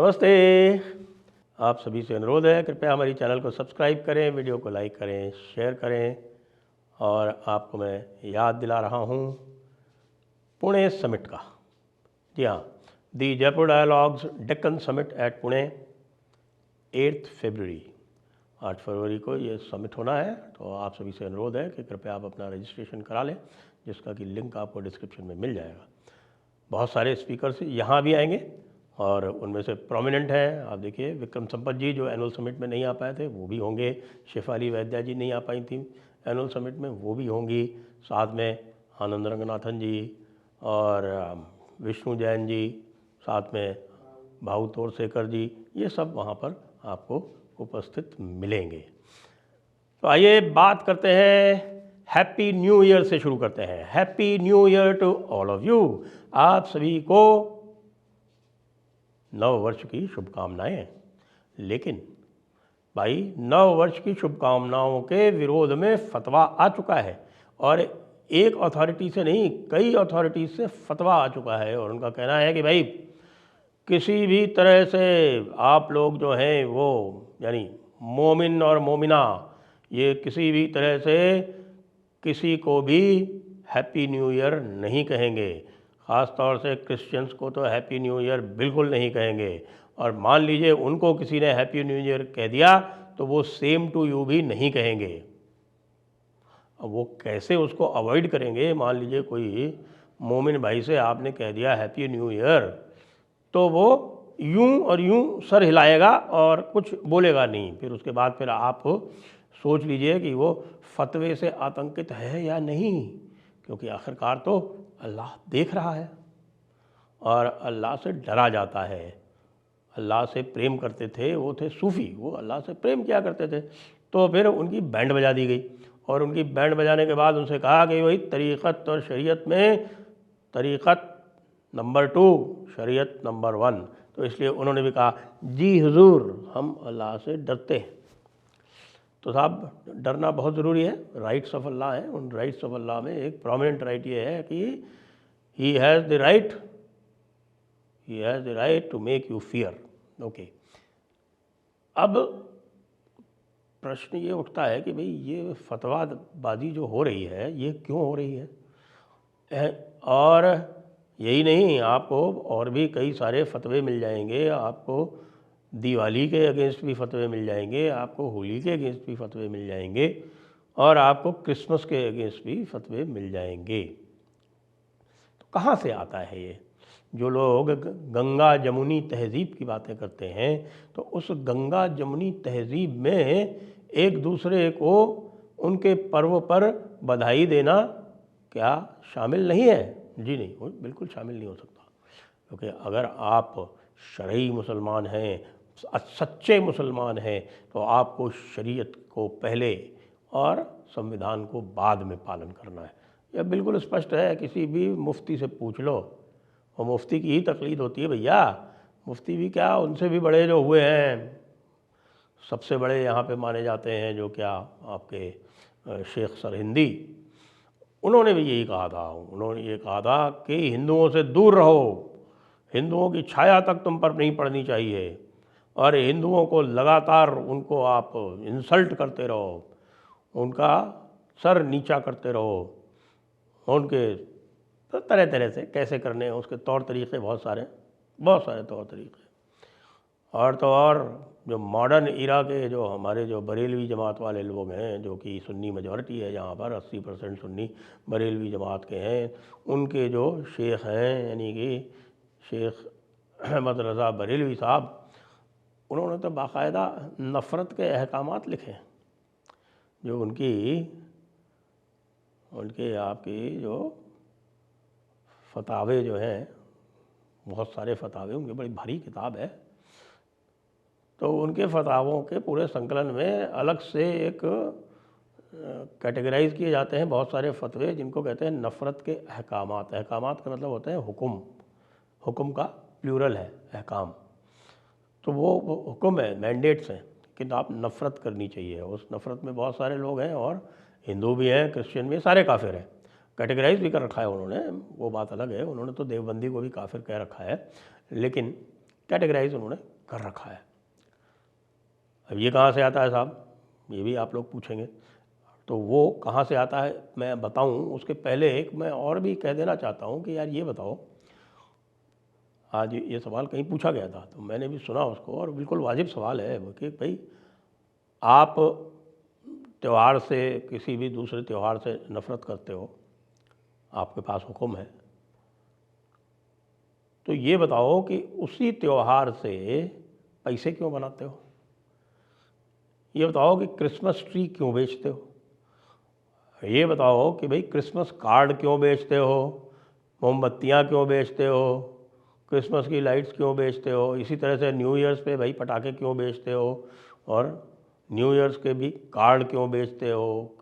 नमस्ते। आप सभी से अनुरोध है, कृपया हमारी चैनल को सब्सक्राइब करें, वीडियो को लाइक करें, शेयर करें। और आपको मैं याद दिला रहा हूँ पुणे समिट का। जी हाँ, the Jaipur dialogues Deccan summit at Pune 8 फरवरी, 8 फरवरी को ये समिट होना है। तो आप सभी से अनुरोध है कि कृपया आप अपना रजिस्ट्रेशन करा लें, जिसका कि लिंक आपको डिस्क्रिप्शन में मिल जाएगा। बहुत सारे स्पीकर्स यहाँ भी आएंगे और उनमें से प्रोमिनेंट हैं। आप देखिए, विक्रम संपत जी जो एनुअल समिट में नहीं आ पाए थे वो भी होंगे। शेफाली वैद्या जी नहीं आ पाई थी एनुअल समिट में, वो भी होंगी। साथ में आनंद रंगनाथन जी और विष्णु जैन जी, साथ में भाऊ तोरसेकर जी, ये सब वहाँ पर आपको उपस्थित मिलेंगे। तो आइए बात करते हैं, हैप्पी न्यू ईयर से शुरू करते हैं। Happy new year to all of you. आप सभी को नव वर्ष की शुभकामनाएं। लेकिन भाई, नव वर्ष की शुभकामनाओं के विरोध में फतवा आ चुका है, और एक अथॉरिटी से नहीं, कई अथॉरिटी से फतवा आ चुका है। और उनका कहना है कि भाई, किसी भी तरह से आप लोग जो हैं वो, यानी मोमिन और मोमिना, ये किसी भी तरह से किसी को भी हैप्पी न्यू ईयर नहीं कहेंगे। ख़ास तौर से क्रिश्चियंस को तो हैप्पी न्यू ईयर बिल्कुल नहीं कहेंगे। और मान लीजिए उनको किसी ने हैप्पी न्यू ईयर कह दिया तो वो सेम टू यू भी नहीं कहेंगे। अब वो कैसे उसको अवॉइड करेंगे? मान लीजिए कोई मोमिन भाई से आपने कह दिया हैप्पी न्यू ईयर, तो वो यूं और यूं सर हिलाएगा और कुछ बोलेगा नहीं। फिर उसके बाद फिर आप सोच लीजिए कि वो फतवे से आतंकित है या नहीं, क्योंकि आखिरकार तो अल्लाह देख रहा है और अल्लाह से डरा जाता है। अल्लाह से प्रेम करते थे, वो थे सूफ़ी, वो अल्लाह से प्रेम किया करते थे। तो फिर उनकी बैंड बजा दी गई, और उनकी बैंड बजाने के बाद उनसे कहा कि वही तरीक़त और शरीयत में तरीक़त नंबर 2, शरीयत नंबर 1। तो इसलिए उन्होंने भी कहा, जी हुजूर, हम अल्लाह से डरते हैं। तो साहब, डरना बहुत ज़रूरी है। राइट्स ऑफ अल्लाह हैं। उन राइट्स ऑफ अल्लाह में एक प्रोमिनेंट राइट ये है कि he has the right to make you fear. Okay, अब प्रश्न ये उठता है कि भाई, ये फतवाबाजी जो हो रही है ये क्यों हो रही है? और यही नहीं, आपको और भी कई सारे फतवे मिल जाएंगे। आपको दिवाली के अगेंस्ट भी फतवे मिल जाएंगे, आपको होली के अगेंस्ट भी फतवे मिल जाएंगे, और आपको क्रिसमस के अगेंस्ट भी फतवे मिल जाएंगे। तो कहाँ से आता है ये? जो लोग गंगा जमुनी तहज़ीब की बातें करते हैं, तो उस गंगा जमुनी तहज़ीब में एक दूसरे को उनके पर्व पर बधाई देना क्या शामिल नहीं है? जी नहीं, वो बिल्कुल शामिल नहीं हो सकता। क्योंकि अगर आप शरई मुसलमान हैं, सच्चे मुसलमान हैं, तो आपको शरीयत को पहले और संविधान को बाद में पालन करना है। यह बिल्कुल स्पष्ट है। किसी भी मुफ्ती से पूछ लो, और मुफ्ती की ही तकलीद होती है भैया। मुफ्ती भी क्या, उनसे भी बड़े जो हुए हैं, सबसे बड़े यहाँ पे माने जाते हैं जो क्या आपके शेख सरहिंदी, उन्होंने भी यही कहा था। उन्होंने ये कहा था कि हिंदुओं से दूर रहो, हिंदुओं की छाया तक तुम पर नहीं पड़नी चाहिए, और हिंदुओं को लगातार उनको आप इंसल्ट करते रहो, उनका सर नीचा करते रहो, उनके तो तरह तरह से कैसे करने हैं उसके तौर तरीक़े बहुत सारे तौर तरीक़े। और तो और जो मॉडर्न इरा के जो हमारे जो बरेलवी जमात वाले लोग हैं, जो कि सुन्नी मेजॉरिटी है यहाँ पर, 80% सुन्नी बरेलवी जमात के हैं, उनके जो शेख हैं, यानी कि शेख अहमद रज़ा बरेलवी साहब, उन्होंने तो बाकायदा नफ़रत के अहकामात लिखे, जो उनके आपकी जो फतावे जो हैं, बहुत सारे फतावे, उनकी बड़ी भारी किताब है। तो उनके फतावों के पूरे संकलन में अलग से एक कैटेगराइज किए जाते हैं बहुत सारे फतवे, जिनको कहते हैं नफ़रत के अहकामात। अहकामात का मतलब होता है हुक्म, हुक्म का प्लूरल है अहकाम। तो वो हुक्म है, मैंडेट्स हैं कि आप नफ़रत करनी चाहिए। उस नफ़रत में बहुत सारे लोग हैं, और हिंदू भी हैं, क्रिश्चियन भी हैं, सारे काफिर हैं। कैटेगराइज भी कर रखा है उन्होंने, वो बात अलग है। उन्होंने तो देवबंदी को भी काफिर कह रखा है। लेकिन कैटेगराइज उन्होंने कर रखा है। अब ये कहाँ से आता है साहब, ये भी आप लोग पूछेंगे। तो वो कहाँ से आता है मैं बताऊं, उसके पहले एक मैं और भी कह देना चाहता हूं कि यार ये बताओ, आज ये सवाल कहीं पूछा गया था तो मैंने भी सुना उसको, और बिल्कुल वाजिब सवाल है कि भाई आप त्यौहार से, किसी भी दूसरे त्यौहार से नफ़रत करते हो, आपके पास हुक्म है, तो ये बताओ कि उसी त्यौहार से पैसे क्यों बनाते हो? ये बताओ कि क्रिसमस ट्री क्यों बेचते हो? ये बताओ कि भाई क्रिसमस कार्ड क्यों बेचते हो, मोमबत्तियाँ क्यों बेचते हो, क्रिसमस की लाइट्स क्यों बेचते हो? इसी तरह से न्यू ईयर्स पे भाई पटाखे क्यों बेचते हो, और न्यू ईयर्स के भी कार्ड क्यों बेचते हो,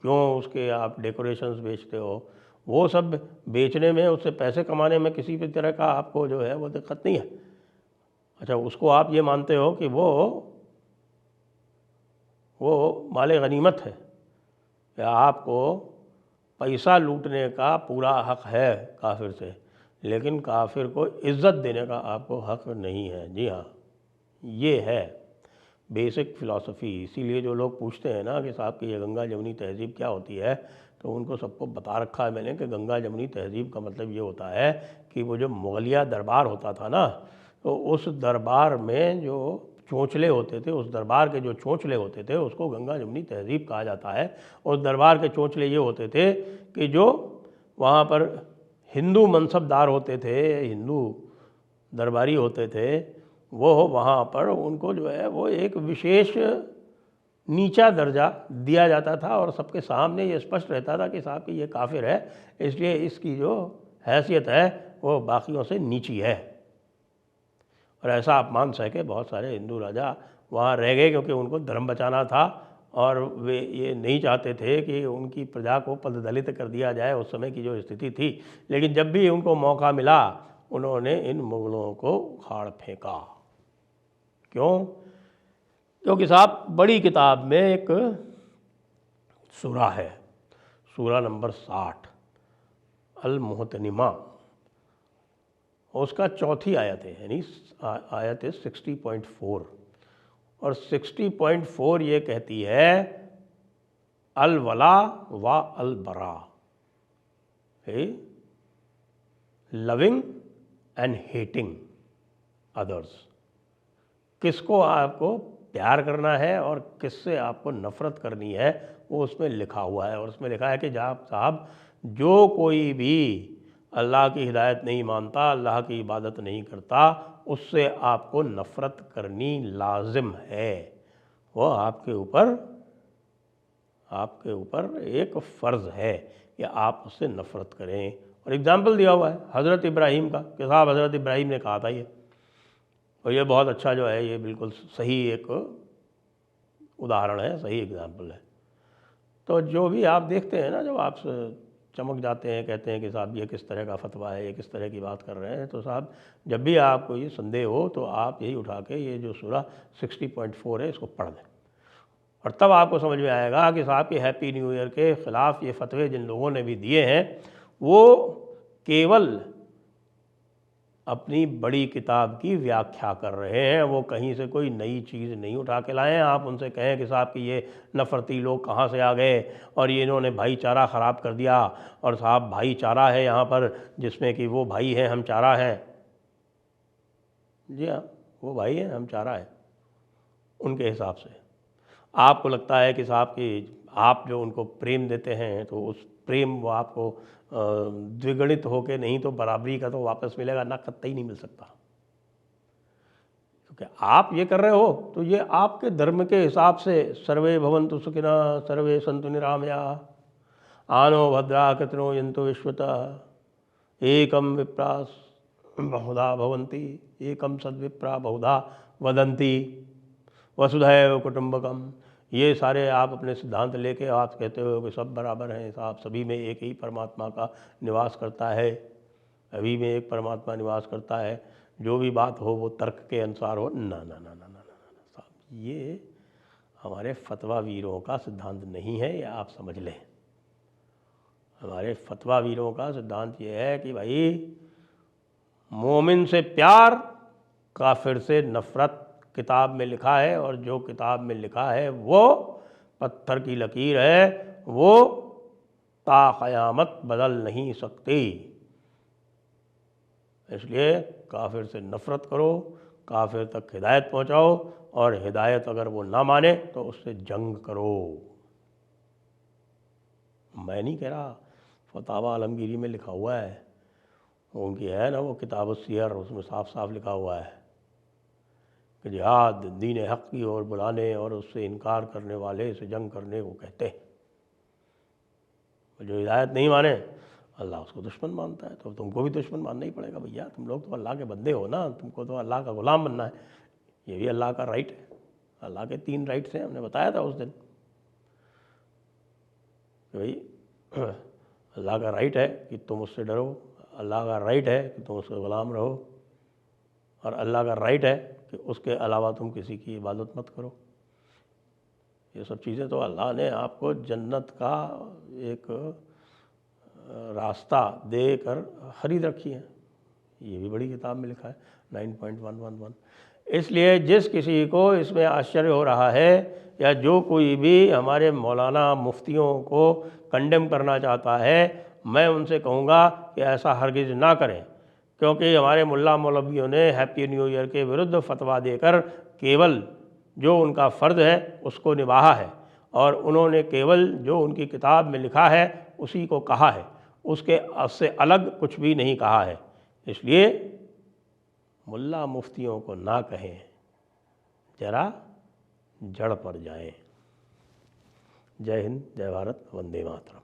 क्यों उसके आप डेकोरेशंस बेचते हो? वो सब बेचने में, उससे पैसे कमाने में किसी भी तरह का आपको जो है वो दिक्कत नहीं है। अच्छा, उसको आप ये मानते हो कि वो माले गनीमत है, या आपको पैसा लूटने का पूरा हक है काफिर से, लेकिन काफिर को इज़्ज़त देने का आपको हक नहीं है। जी हाँ, ये है बेसिक फ़िलासफ़ी। इसीलिए जो लोग पूछते हैं ना कि साहब कि ये गंगा जमुनी तहज़ीब क्या होती है, तो उनको सबको बता रखा है मैंने कि गंगा जमुनी तहज़ीब का मतलब ये होता है कि वो जो मुग़लिया दरबार होता था ना, तो उस दरबार में जो चोंचले होते थे, उस दरबार के जो चोंचले होते थे उसको गंगा जमुनी तहज़ीब कहा जाता है। उस दरबार के चोंचले ये होते थे कि जो वहाँ पर हिंदू मनसबदार होते थे, हिंदू दरबारी होते थे, वो वहाँ पर उनको जो है वो एक विशेष नीचा दर्जा दिया जाता था, और सबके सामने ये स्पष्ट रहता था कि साहब कि ये काफिर है, इसलिए इसकी जो हैसियत है वो बाकियों से नीची है। और ऐसा अपमान सह के बहुत सारे हिंदू राजा वहाँ रह गए, क्योंकि उनको धर्म बचाना था, और वे ये नहीं चाहते थे कि उनकी प्रजा को पददलित कर दिया जाए, उस समय की जो स्थिति थी। लेकिन जब भी उनको मौका मिला उन्होंने इन मुग़लों को उखाड़ फेंका। क्यों? क्योंकि साहब बड़ी किताब में एक सूरा है, सूरा नंबर 60 अल मुहतनिमा, उसका चौथी आयत है, यानी आयत है 60.4, और 60.4 ये कहती है अल वला व अल बरा, लविंग एंड हेटिंग अदर्स। किसको आपको प्यार करना है और किससे आपको नफ़रत करनी है, वो उसमें लिखा हुआ है। और उसमें लिखा है कि साहब जो कोई भी अल्लाह की हिदायत नहीं मानता, अल्लाह की इबादत नहीं करता, उससे आपको नफ़रत करनी लाजिम है। वो आपके ऊपर एक फ़र्ज़ है कि आप उससे नफ़रत करें। और एग्ज़ाम्पल दिया हुआ है हज़रत इब्राहीम का, कि साहब हज़रत इब्राहीम ने कहा था ये, और ये बहुत अच्छा जो है, ये बिल्कुल सही एक उदाहरण है, सही एग्ज़ाम्पल है। तो जो भी आप देखते हैं ना, जब आप चमक जाते हैं, कहते हैं कि साहब ये किस तरह का फतवा है, ये किस तरह की बात कर रहे हैं, तो साहब जब भी आपको ये संदेह हो तो आप यही उठा के ये जो सूरा 60.4 है इसको पढ़ दें, और तब आपको समझ में आएगा कि साहब कि हैप्पी न्यू ईयर के ख़िलाफ़ ये फतवे जिन लोगों ने भी दिए हैं वो केवल अपनी बड़ी किताब की व्याख्या कर रहे हैं, वो कहीं से कोई नई चीज़ नहीं उठा के लाए हैं। आप उनसे कहें कि साहब कि ये नफ़रती लोग कहाँ से आ गए और ये इन्होंने भाईचारा ख़राब कर दिया, और साहब भाईचारा है यहाँ पर जिसमें कि वो भाई हैं हम चारा हैं। जी हाँ, वो भाई हैं हम चारा है उनके हिसाब से। आपको लगता है कि साहब कि आप जो उनको प्रेम देते हैं तो उस प्रेम वो आपको द्विगुणित होके नहीं तो बराबरी का तो वापस मिलेगा ना, कतई नहीं मिल सकता। क्योंकि आप ये कर रहे हो तो ये आपके धर्म के हिसाब से सर्वे भवन्तु सुखिनः सर्वे सन्तु निरामयाः आनो भद्रा कृतनो यन्तु विश्वतः एकम विप्रास बहुधा भवन्ति एकम सद्विप्रा बहुधा वदन्ति वसुधैव कुटुम्बकम। ये सारे आप अपने सिद्धांत लेके आप कहते हो कि सब बराबर हैं, आप सभी में एक ही परमात्मा का निवास करता है, सभी में एक परमात्मा निवास करता है, जो भी बात हो वो तर्क के अनुसार हो। ना ना ना ना ना ना ना साहब, ये हमारे फतवा वीरों का सिद्धांत नहीं है, ये आप समझ लें। हमारे फतवा वीरों का सिद्धांत ये है कि भाई मोमिन से प्यार, काफिर से नफ़रत किताब में लिखा है, और जो किताब में लिखा है वो पत्थर की लकीर है, वो ता क़यामत बदल नहीं सकती। इसलिए काफिर से नफ़रत करो, काफिर तक हिदायत पहुँचाओ, और हिदायत अगर वो ना माने तो उससे जंग करो। मैं नहीं कह रहा, फतावा आलमगीरी में लिखा हुआ है, उनकी है ना वो किताब सियर, उसमें साफ साफ लिखा हुआ है कि जिहाद दीन हक़ की ओर बुलाने और उससे इनकार करने वाले से जंग करने को कहते हैं। जो हिदायत नहीं माने अल्लाह उसको दुश्मन मानता है। तो तुमको भी दुश्मन मानना ही पड़ेगा भैया, तुम लोग तो अल्लाह के बंदे हो ना, तुमको तो अल्लाह का ग़ुलाम बनना है। ये भी अल्लाह का राइट है। अल्लाह के 3 राइट्स हैं, हमने बताया था उस दिन कि भाई अल्लाह का राइट है कि तुम उससे डरो, अल्लाह का राइट है कि तुम उसके ग़ुलाम रहो, और अल्लाह का राइट है कि उसके अलावा तुम किसी की इबादत मत करो। ये सब चीज़ें तो अल्लाह ने आपको जन्नत का एक रास्ता देकर ख़रीद रखी है। ये भी बड़ी किताब में लिखा है 9.111। इसलिए जिस किसी को इसमें आश्चर्य हो रहा है, या जो कोई भी हमारे मौलाना मुफ्तियों को कंडेम करना चाहता है, मैं उनसे कहूँगा कि ऐसा हरगिज़ ना करें, क्योंकि हमारे मुल्ला मौलवियों ने हैप्पी न्यू ईयर के विरुद्ध फतवा देकर केवल जो उनका फ़र्ज़ है उसको निभाया है, और उन्होंने केवल जो उनकी किताब में लिखा है उसी को कहा है, उससे अलग कुछ भी नहीं कहा है। इसलिए मुल्ला मुफ्तियों को ना कहें, जरा जड़ पर जाएं। जय हिंद, जय भारत, वंदे मातरम।